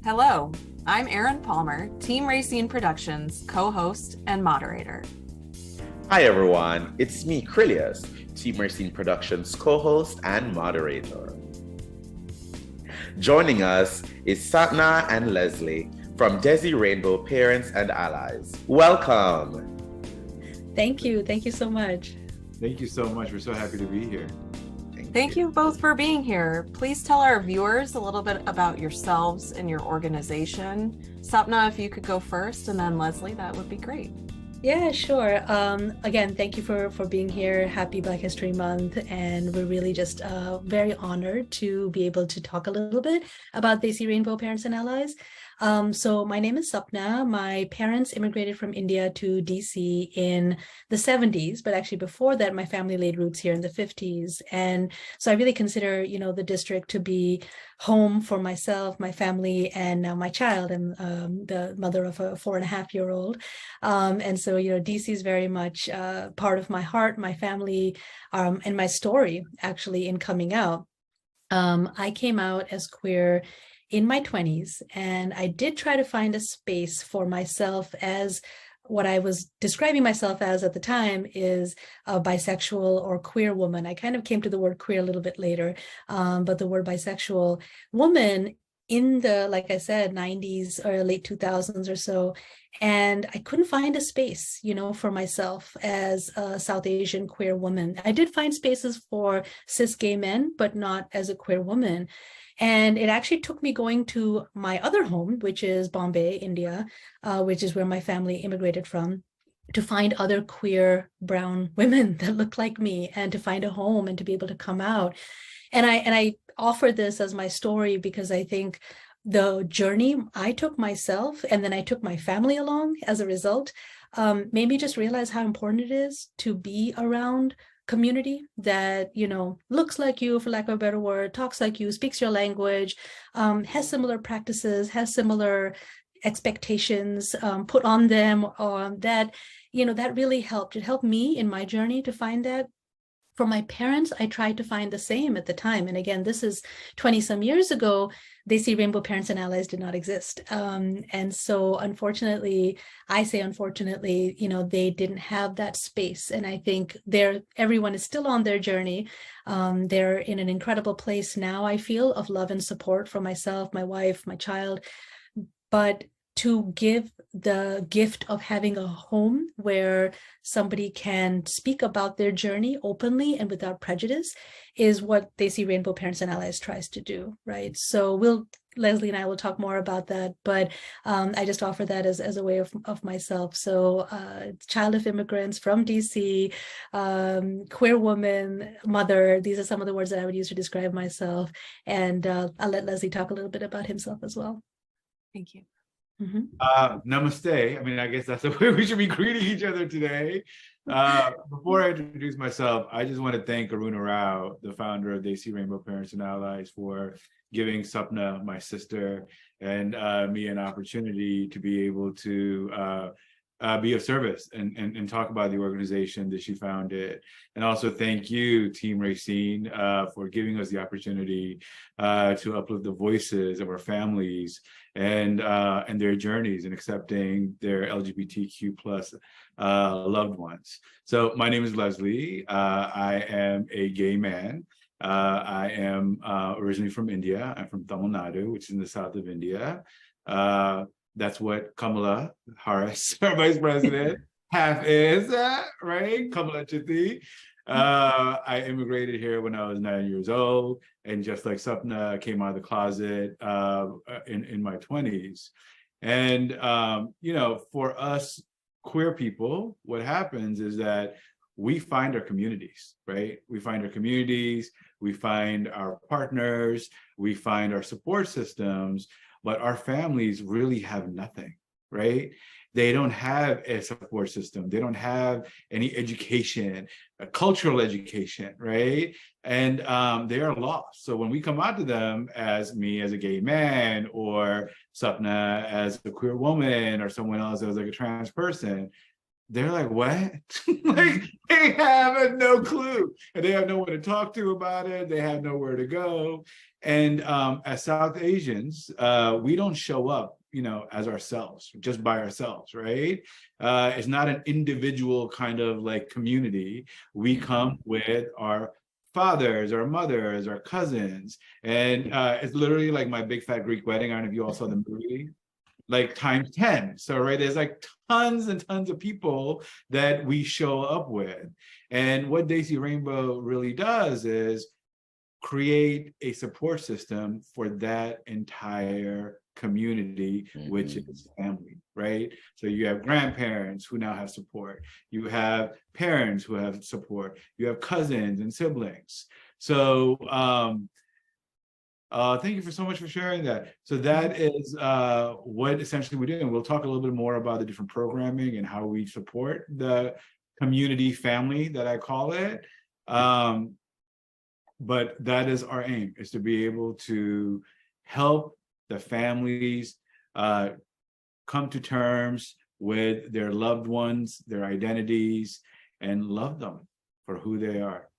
Hello, I'm Erin Palmer, Team Racine Productions co-host and moderator. Hi everyone, it's me, Krillius, Team Racine Productions co-host and moderator. Joining us is Satna and Leslie from Desi Rainbow Parents and Allies. Welcome. Thank you so much. Thank you so much. We're so happy to be here. Thank you both for being here. Please tell our viewers a little bit about yourselves and your organization. Sapna, if you could go first, and then Leslie, that would be great. Yeah, sure. Again, thank you for being here. Happy Black History Month. And we're really just very honored to be able to talk a little bit about Desi Rainbow Parents and Allies. So my name is Sapna. My parents immigrated from India to DC in the 70s, but actually before that, my family laid roots here in the 50s. And so I really consider, the district to be home for myself, my family, and now my child. I'm the mother of a 4.5-year-old. And so, DC is very much part of my heart, my family, and my story, actually, in coming out. I came out as queer in my 20s, and I did try to find a space for myself as what I was describing myself as at the time is a bisexual or queer woman. I kind of came to the word queer a little bit later, but the word bisexual woman in the, like I said, 90s or late 2000s or so. And I couldn't find a space, for myself as a South Asian queer woman. I did find spaces for cis gay men, but not as a queer woman. And it actually took me going to my other home, which is Bombay, India, which is where my family immigrated from, to find other queer brown women that look like me and to find a home and to be able to come out. And I offer this as my story because I think the journey I took myself and then I took my family along as a result made me just realize how important it is to be around community that, looks like you, for lack of a better word, talks like you, speaks your language, has similar practices, has similar expectations put on them, that really helped. It helped me in my journey to find that. For my parents, I tried to find the same at the time. And again, this is 20 some years ago. Desi Rainbow Parents and Allies did not exist. And so unfortunately, I say unfortunately, they didn't have that space. And I think everyone is still on their journey. They're in an incredible place now, I feel, of love and support for myself, my wife, my child. But to give the gift of having a home where somebody can speak about their journey openly and without prejudice is what Desi Rainbow Parents and Allies tries to do, right? So Leslie and I will talk more about that, but I just offer that as a way of myself. So child of immigrants from DC, queer woman, mother, these are some of the words that I would use to describe myself. And I'll let Leslie talk a little bit about himself as well. Thank you. Namaste. I mean, I guess that's the way we should be greeting each other today. Before I introduce myself, I just want to thank Aruna Rao, the founder of Desi Rainbow Parents and Allies, for giving Sapna, my sister, and me an opportunity to be able to be of service and talk about the organization that she founded. And also thank you, Team Racine, for giving us the opportunity to uplift the voices of our families and their journeys and accepting their LGBTQ plus loved ones. So my name is Leslie. I am a gay man. I am originally from India. I'm from Tamil Nadu, which is in the south of India. That's what Kamala Harris, our vice president, half is, right? Kamala Chitti. I immigrated here when I was 9 years old, and just like Sapna, came out of the closet in my 20s. And for us queer people, what happens is that we find our communities, right? We find our communities, we find our partners, we find our support systems, but our families really have nothing, right? They don't have a support system. They don't have any education, a cultural education, right? And they are lost. So when we come out to them as me as a gay man, or Sapna as a queer woman, or someone else as like a trans person, they're like, what? Like, they have no clue, and they have no one to talk to about it. They have nowhere to go. And as South Asians, we don't show up, as ourselves, just by ourselves, right? It's not an individual kind of like community. We come with our fathers, our mothers, our cousins, and it's literally like My Big Fat Greek Wedding. I don't know if you all saw the movie, like times 10. So, right, there's like tons and tons of people that we show up with. And what Desi Rainbow really does is create a support system for that entire community, which is family, right? So you have grandparents who now have support. You have parents who have support. You have cousins and siblings. So thank you so much for sharing that. So that is what essentially we're doing. We'll talk a little bit more about the different programming and how we support the community family that I call it. But that is our aim, is to be able to help the families come to terms with their loved ones, their identities, and love them for who they are.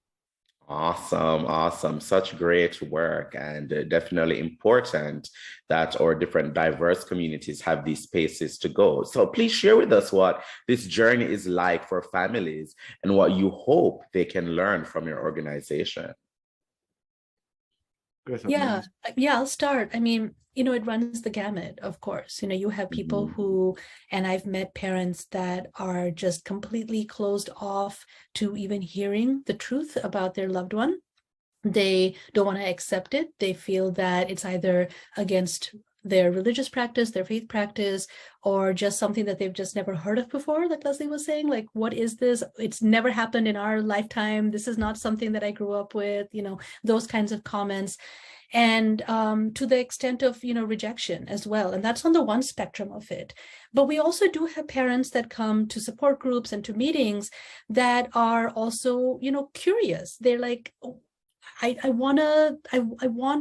Awesome. Such great work, and definitely important that our different diverse communities have these spaces to go. So please share with us what this journey is like for families and what you hope they can learn from your organization. Yeah, I'll start. I mean, it runs the gamut, of course. You have people who, and I've met parents that are just completely closed off to even hearing the truth about their loved one. They don't want to accept it. They feel that it's either against their religious practice, their faith practice, or just something that they've just never heard of before. Like Leslie was saying, like, what is this? It's never happened in our lifetime. This is not something that I grew up with, those kinds of comments. And to the extent of, rejection as well. And that's on the one spectrum of it. But we also do have parents that come to support groups and to meetings that are also, curious. They're like, I want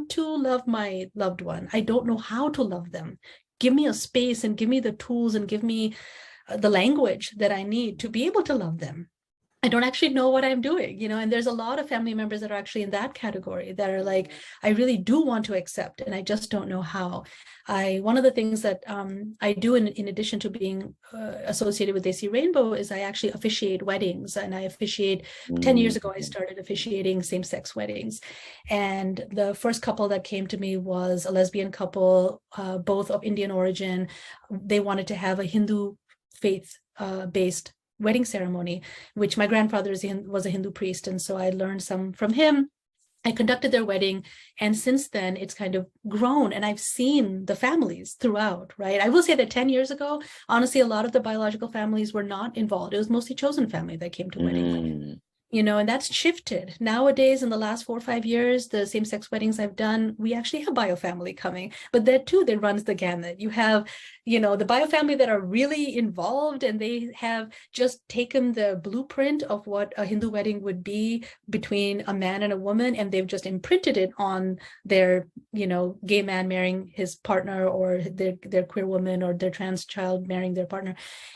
to love my loved one. I don't know how to love them. Give me a space and give me the tools and give me the language that I need to be able to love them. I don't actually know what I'm doing, and there's a lot of family members that are actually in that category that are like, I really do want to accept, and I just don't know how. One of the things that I do in addition to being associated with Desi Rainbow is I actually officiate weddings, and I officiate, 10 years ago, I started officiating same-sex weddings. And the first couple that came to me was a lesbian couple, both of Indian origin. They wanted to have a Hindu faith-based wedding ceremony, which my grandfather was a Hindu priest. And so I learned some from him. I conducted their wedding. And since then, it's kind of grown. And I've seen the families throughout, right? I will say that 10 years ago, honestly, a lot of the biological families were not involved. It was mostly chosen family that came to wedding. And that's shifted. Nowadays, in the last 4 or 5 years, the same-sex weddings I've done, we actually have biofamily coming. But that too, that runs the gamut. You have, the biofamily that are really involved, and they have just taken the blueprint of what a Hindu wedding would be between a man and a woman, and they've just imprinted it on their, gay man marrying his partner, or their queer woman or their trans child marrying their partner.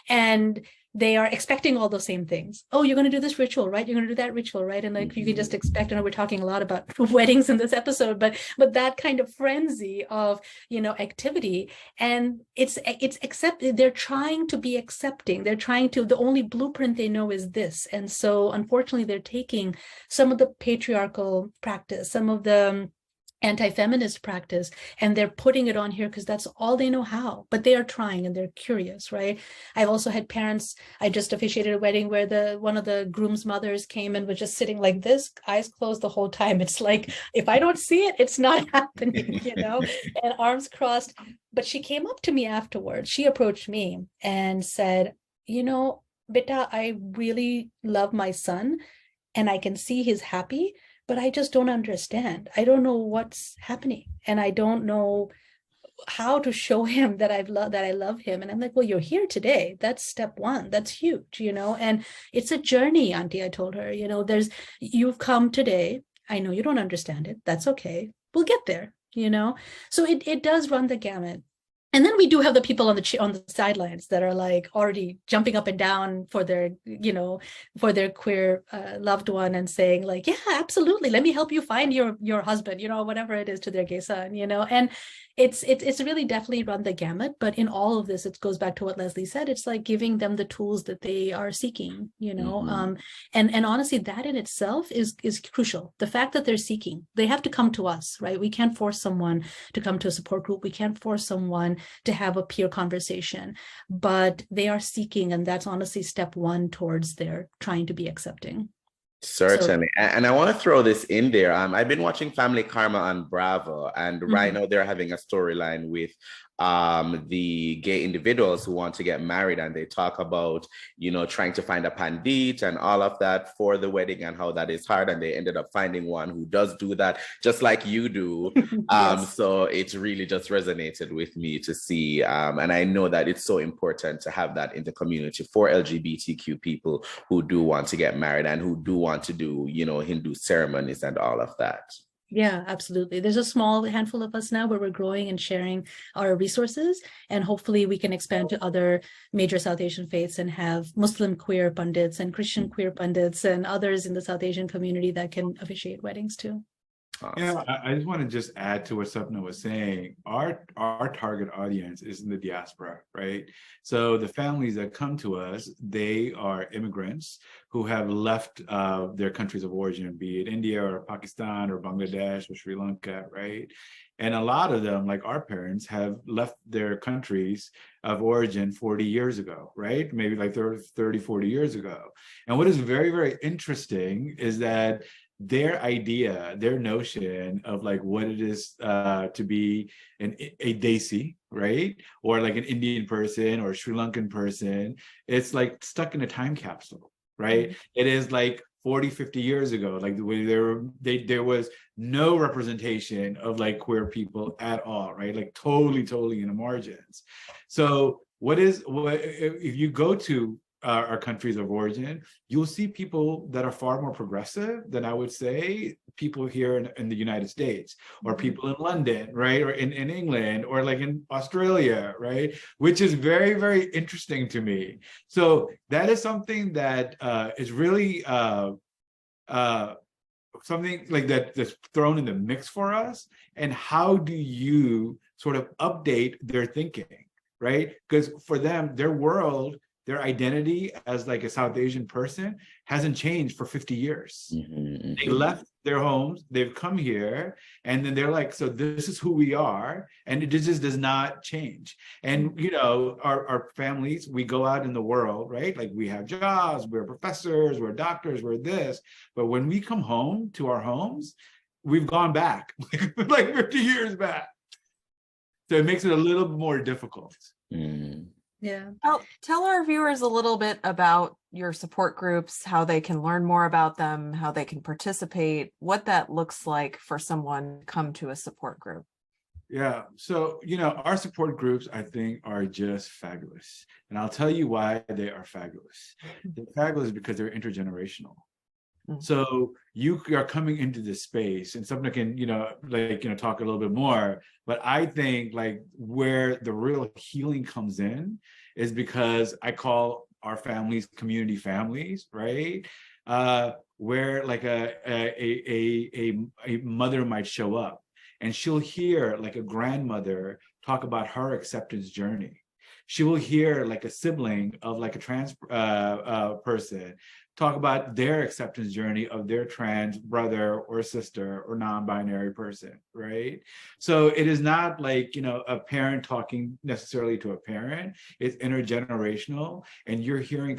And they are expecting all those same things. Oh, you're going to do this ritual, right? You're going to do that ritual, right? And like you can just expect. I know we're talking a lot about weddings in this episode, but that kind of frenzy of activity, and it's accepted. They're trying to be accepting. They're trying to. The only blueprint they know is this, and so unfortunately, they're taking some of the patriarchal practice, some of the anti-feminist practice, and they're putting it on here because that's all they know how, but they are trying and they're curious, right? I've also had parents, I just officiated a wedding where one of the groom's mothers came and was just sitting like this, eyes closed the whole time. It's like, if I don't see it, it's not happening, and arms crossed. But she came up to me afterwards. She approached me and said, Beta, I really love my son and I can see he's happy, but I just don't understand. I don't know what's happening, and I don't know how to show him that I love him. And I'm like, well, you're here today. That's step one. That's huge, and it's a journey, Auntie. I told her, you've come today. I know you don't understand it. That's okay. We'll get there, So it does run the gamut. And then we do have the people on the sidelines that are like already jumping up and down for their, for their queer loved one and saying like, yeah, absolutely, let me help you find your husband, whatever it is to their gay son, and it's really definitely run the gamut. But in all of this, it goes back to what Leslie said. It's like giving them the tools that they are seeking, and honestly, that in itself is crucial. The fact that they're seeking, they have to come to us, right? We can't force someone to come to a support group. We can't force someone to have a peer conversation, but they are seeking, and that's honestly step one towards their trying to be accepting. Certainly. And I want to throw this in there. I've been watching Family Karma on Bravo, and right now they're having a storyline with the gay individuals who want to get married, and they talk about, trying to find a pandit and all of that for the wedding and how that is hard. And they ended up finding one who does do that, just like you do. Yes. So it really just resonated with me to see. And I know that it's so important to have that in the community for LGBTQ people who do want to get married and who do want to do, Hindu ceremonies and all of that. Yeah, absolutely. There's a small handful of us now where we're growing and sharing our resources, and hopefully we can expand to other major South Asian faiths and have Muslim queer pundits and Christian queer pundits and others in the South Asian community that can officiate weddings too. Yeah, I just want to just add to what Sapna was saying. Our target audience is in the diaspora, right? So the families that come to us, they are immigrants who have left their countries of origin, be it India or Pakistan or Bangladesh or Sri Lanka, right? And a lot of them, like our parents, have left their countries of origin 40 years ago, right? Maybe like 30, 40 years ago. And what is very, very interesting is that their idea, their notion of like what it is to be a Desi, right? Or like an Indian person or a Sri Lankan person, it's like stuck in a time capsule, right? It is like 40, 50 years ago, like the way there was no representation of like queer people at all, right? Like totally in the margins. So if you go to our countries of origin, you'll see people that are far more progressive than I would say people here in the United States, or people in London, right? Or in England, or like in Australia, right? Which is very, very interesting to me. So that is something that is really something like that's thrown in the mix for us. And how do you sort of update their thinking, right? Because for them, their world, their identity as like a South Asian person hasn't changed for 50 years. They left their homes, they've come here, and then they're like, so this is who we are, and it just does not change. And our families, we go out in the world, right? Like we have jobs, we're professors, we're doctors, we're this, but when we come home to our homes, we've gone back like 50 years back. So it makes it a little more difficult. Yeah. Tell our viewers a little bit about your support groups, how they can learn more about them, how they can participate, what that looks like for someone to come to a support group. Yeah. So, our support groups, I think, are just fabulous. And I'll tell you why they are fabulous. They're fabulous because they're intergenerational. So you are coming into this space, and something can, talk a little bit more. But I think like where the real healing comes in is because I call our families community families, right? Where like a mother might show up, and she'll hear like a grandmother talk about her acceptance journey. She will hear like a sibling of like a trans person talk about their acceptance journey of their trans brother or sister or non-binary person, right? So it is not like, a parent talking necessarily to a parent. It's intergenerational, and you're hearing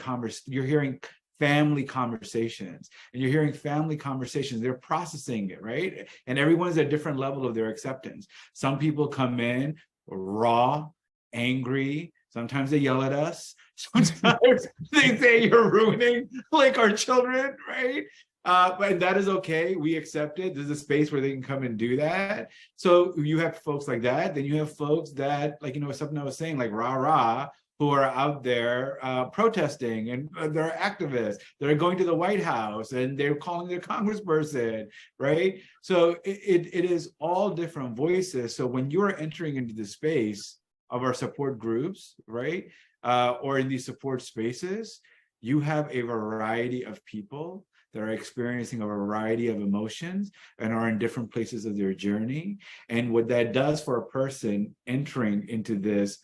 family conversations, and you're hearing family conversations. They're processing it, right? And everyone's at a different level of their acceptance. Some people come in raw, angry. Sometimes they yell at us. Sometimes they say you're ruining like our children, right? But that is okay. We accept it. There's a space where they can come and do that. So you have folks like that. Then you have folks that, like, something I was saying, like rah, who are out there protesting, and they're activists. They're going to the White House and they're calling their congressperson, right? So it is all different voices. So when you're entering into the space, of our support groups, right? Or in these support spaces, you have a variety of people that are experiencing a variety of emotions and are in different places of their journey. And what that does for a person entering into this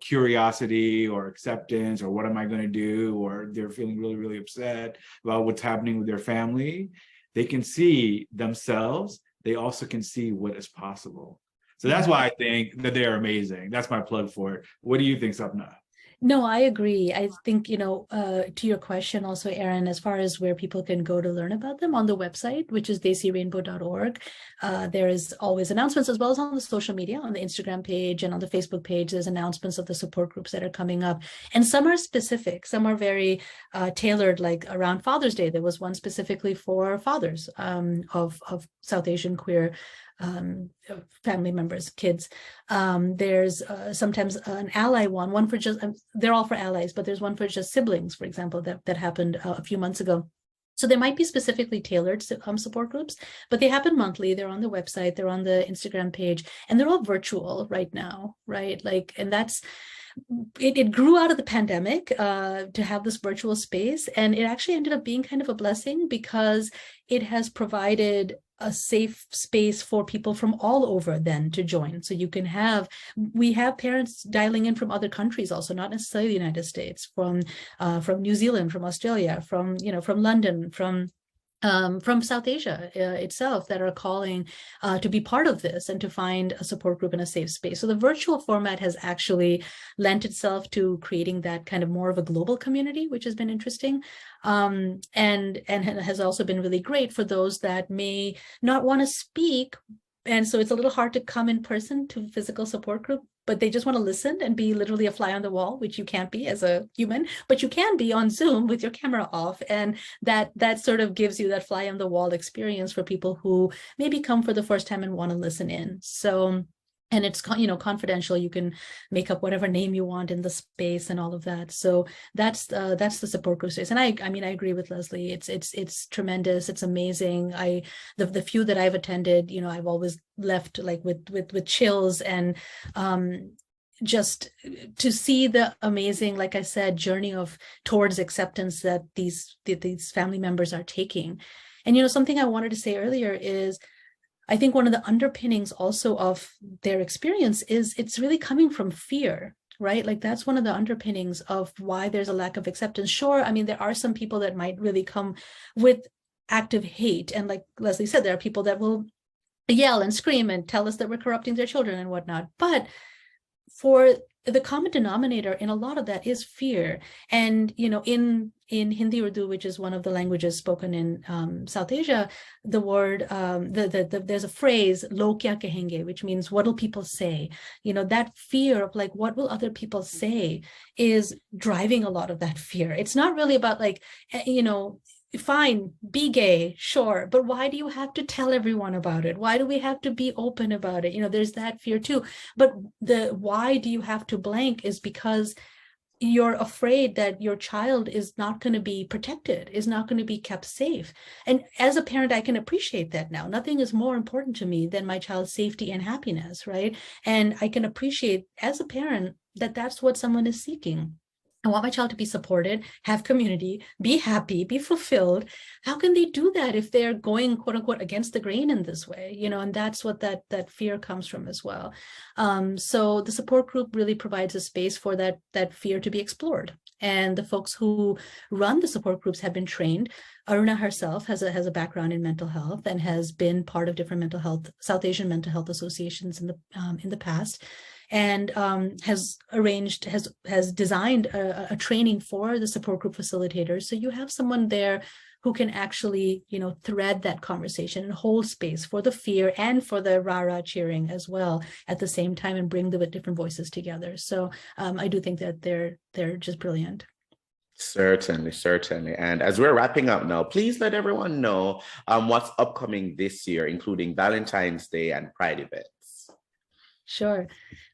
curiosity or acceptance, or what am I going to do, or they're feeling really, really upset about what's happening with their family, they can see themselves. They also can see what is possible. So that's why I think that they are amazing. That's my plug for it. What do you think, Sapna? No, I agree. I think, to your question also, Aaron, as far as where people can go to learn about them, on the website, which is daycrainbow.org, there is always announcements, as well as on the social media, on the Instagram page and on the Facebook page, there's announcements of the support groups that are coming up. And some are specific, some are very tailored, like around Father's Day. There was one specifically for fathers of South Asian queer family members, kids. There's sometimes an ally one for just, they're all for allies, but there's one for just siblings, for example, that happened a few months ago. So they might be specifically tailored support groups, but they happen monthly. They're on the website, they're on the Instagram page, and they're all virtual right now, right? Like, and that's, it grew out of the pandemic to have this virtual space, and it actually ended up being kind of a blessing because it has provided a safe space for people from all over then to join. So you can have, we have parents dialing in from other countries also, not necessarily the United States, from New Zealand, from Australia, from London, from South Asia itself, that are calling to be part of this and to find a support group in a safe space. So the virtual format has actually lent itself to creating that kind of more of a global community, which has been interesting, and has also been really great for those that may not want to speak. And so it's a little hard to come in person to a physical support group, but they just want to listen and be literally a fly on the wall, which you can't be as a human, but you can be on Zoom with your camera off. And that sort of gives you that fly on the wall experience for people who maybe come for the first time and want to listen in. So, and it's, confidential. You can make up whatever name you want in the space and all of that. So that's the support group space. And I mean, I agree with Leslie. It's tremendous. It's amazing. The few that I've attended, I've always left like with chills, and just to see the amazing, like I said, journey towards acceptance that these family members are taking. And something I wanted to say earlier is, I think one of the underpinnings also of their experience is it's really coming from fear, right? Like that's one of the underpinnings of why there's a lack of acceptance. Sure, I mean, there are some people that might really come with active hate. And like Leslie said, there are people that will yell and scream and tell us that we're corrupting their children and whatnot. But for the common denominator in a lot of that is fear. And, in Hindi Urdu, which is one of the languages spoken in South Asia, the word, there's a phrase, "Log kya kahenge," which means, what will people say? That fear of like, what will other people say, is driving a lot of that fear. It's not really about like, fine, be gay, sure, but why do you have to tell everyone about it? Why do we have to be open about it? There's that fear too. But the why do you have to blank is because you're afraid that your child is not going to be protected, is not going to be kept safe. And as a parent, I can appreciate that now. Nothing is more important to me than my child's safety and happiness, right? And I can appreciate as a parent that that's what someone is seeking. I want my child to be supported, have community, be happy, be fulfilled. How can they do that if they're going, quote unquote, against the grain in this way? And that's what that fear comes from as well. So the support group really provides a space for that fear to be explored. And the folks who run the support groups have been trained. Aruna herself has a background in mental health and has been part of different South Asian mental health associations in the past. And has designed a training for the support group facilitators. So you have someone there who can actually, thread that conversation and hold space for the fear and for the rah-rah cheering as well at the same time, and bring the different voices together. So I do think that they're just brilliant. Certainly. And as we're wrapping up now, please let everyone know what's upcoming this year, including Valentine's Day and Pride events. Sure.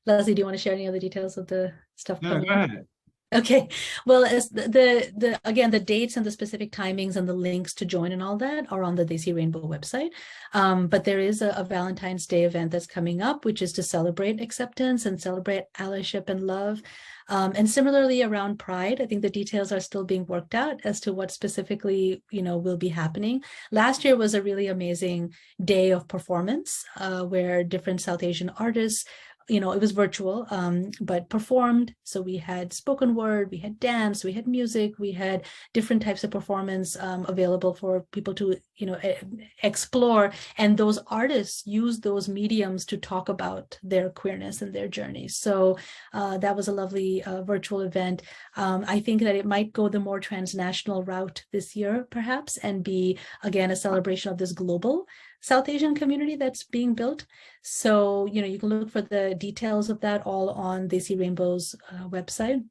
Leslie, do you want to share any other details of the stuff? No, go ahead. Okay. Well, as the again, the dates and the specific timings and the links to join and all that are on the Desi Rainbow website. But there is a Valentine's Day event that's coming up, which is to celebrate acceptance and celebrate allyship and love. And similarly around Pride, I think the details are still being worked out as to what specifically, will be happening. Last year was a really amazing day of performance, where different South Asian artists, it was virtual, but performed. So we had spoken word, we had dance, we had music, we had different types of performance available for people to, explore. And those artists use those mediums to talk about their queerness and their journey. So that was a lovely virtual event. I think that it might go the more transnational route this year, perhaps, and be, again, a celebration of this global South Asian community that's being built. So, you can look for the details of that all on Desi Rainbow's website.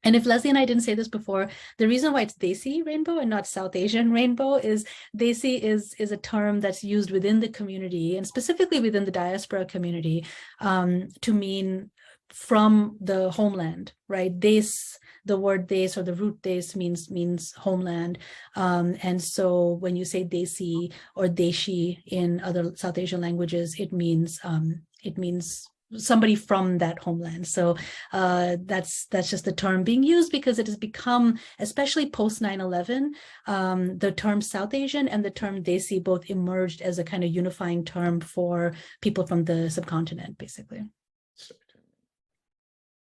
And if Leslie and I didn't say this before, the reason why it's Desi Rainbow and not South Asian Rainbow is Desi is a term that's used within the community and specifically within the diaspora community to mean from the homeland, right? The word des or the root des means homeland. And so when you say Desi or Deshi in other South Asian languages, it means somebody from that homeland. So that's just the term being used because it has become, especially post 9/11, the term South Asian and the term Desi both emerged as a kind of unifying term for people from the subcontinent, basically.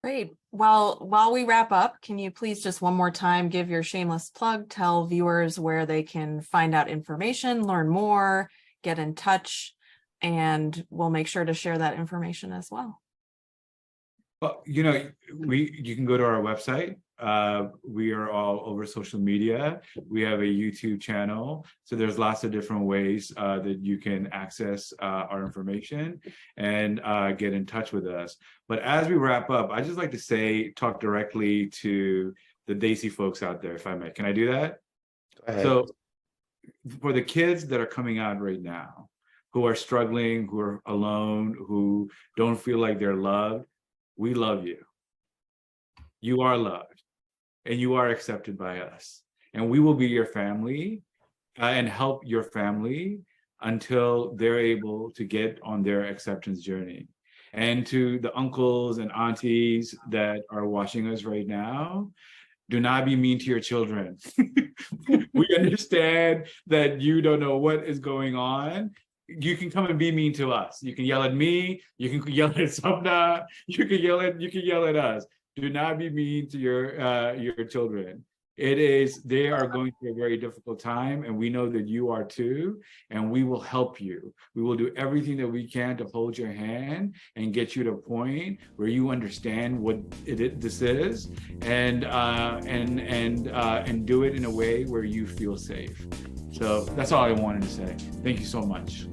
Great. Well, while we wrap up, can you please just one more time give your shameless plug, tell viewers where they can find out information, learn more, get in touch, and we'll make sure to share that information as well. Well, you can go to our website. We are all over social media. We have a YouTube channel. So there's lots of different ways that you can access our information and get in touch with us. But as we wrap up, I just like to talk directly to the Desi folks out there, if I may. Can I do that? Go ahead. So for the kids that are coming out right now, who are struggling, who are alone, who don't feel like they're loved, we love you. You are loved and you are accepted by us. And we will be your family and help your family until they're able to get on their acceptance journey. And to the uncles and aunties that are watching us right now, do not be mean to your children. We understand that you don't know what is going on. You can come and be mean to us. You can yell at me. You can yell at Sapna. You can yell at us. Do not be mean to your children. They are going through a very difficult time, and we know that you are too, and we will help you. We will do everything that we can to hold your hand and get you to a point where you understand what this is, and do it in a way where you feel safe. So that's all I wanted to say. Thank you so much.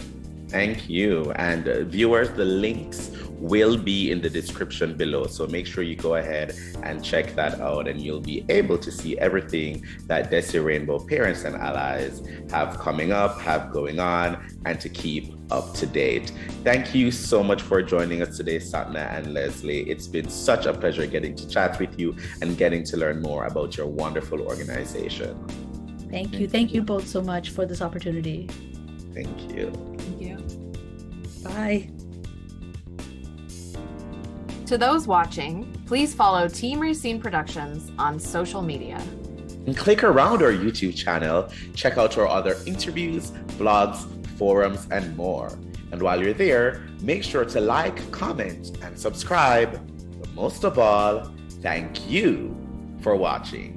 Thank you. And viewers, the links will be in the description below. So make sure you go ahead and check that out, and you'll be able to see everything that Desi Rainbow Parents and Allies have coming up, have going on, and to keep up to date. Thank you so much for joining us today, Sapna and Leslie. It's been such a pleasure getting to chat with you and getting to learn more about your wonderful organization. Thank you. Thank you both so much for this opportunity. Thank you. Thank you. Bye. To those watching, please follow Team Racine Productions on social media. And click around our YouTube channel, check out our other interviews, blogs, forums, and more. And while you're there, make sure to like, comment, and subscribe. But most of all, thank you for watching.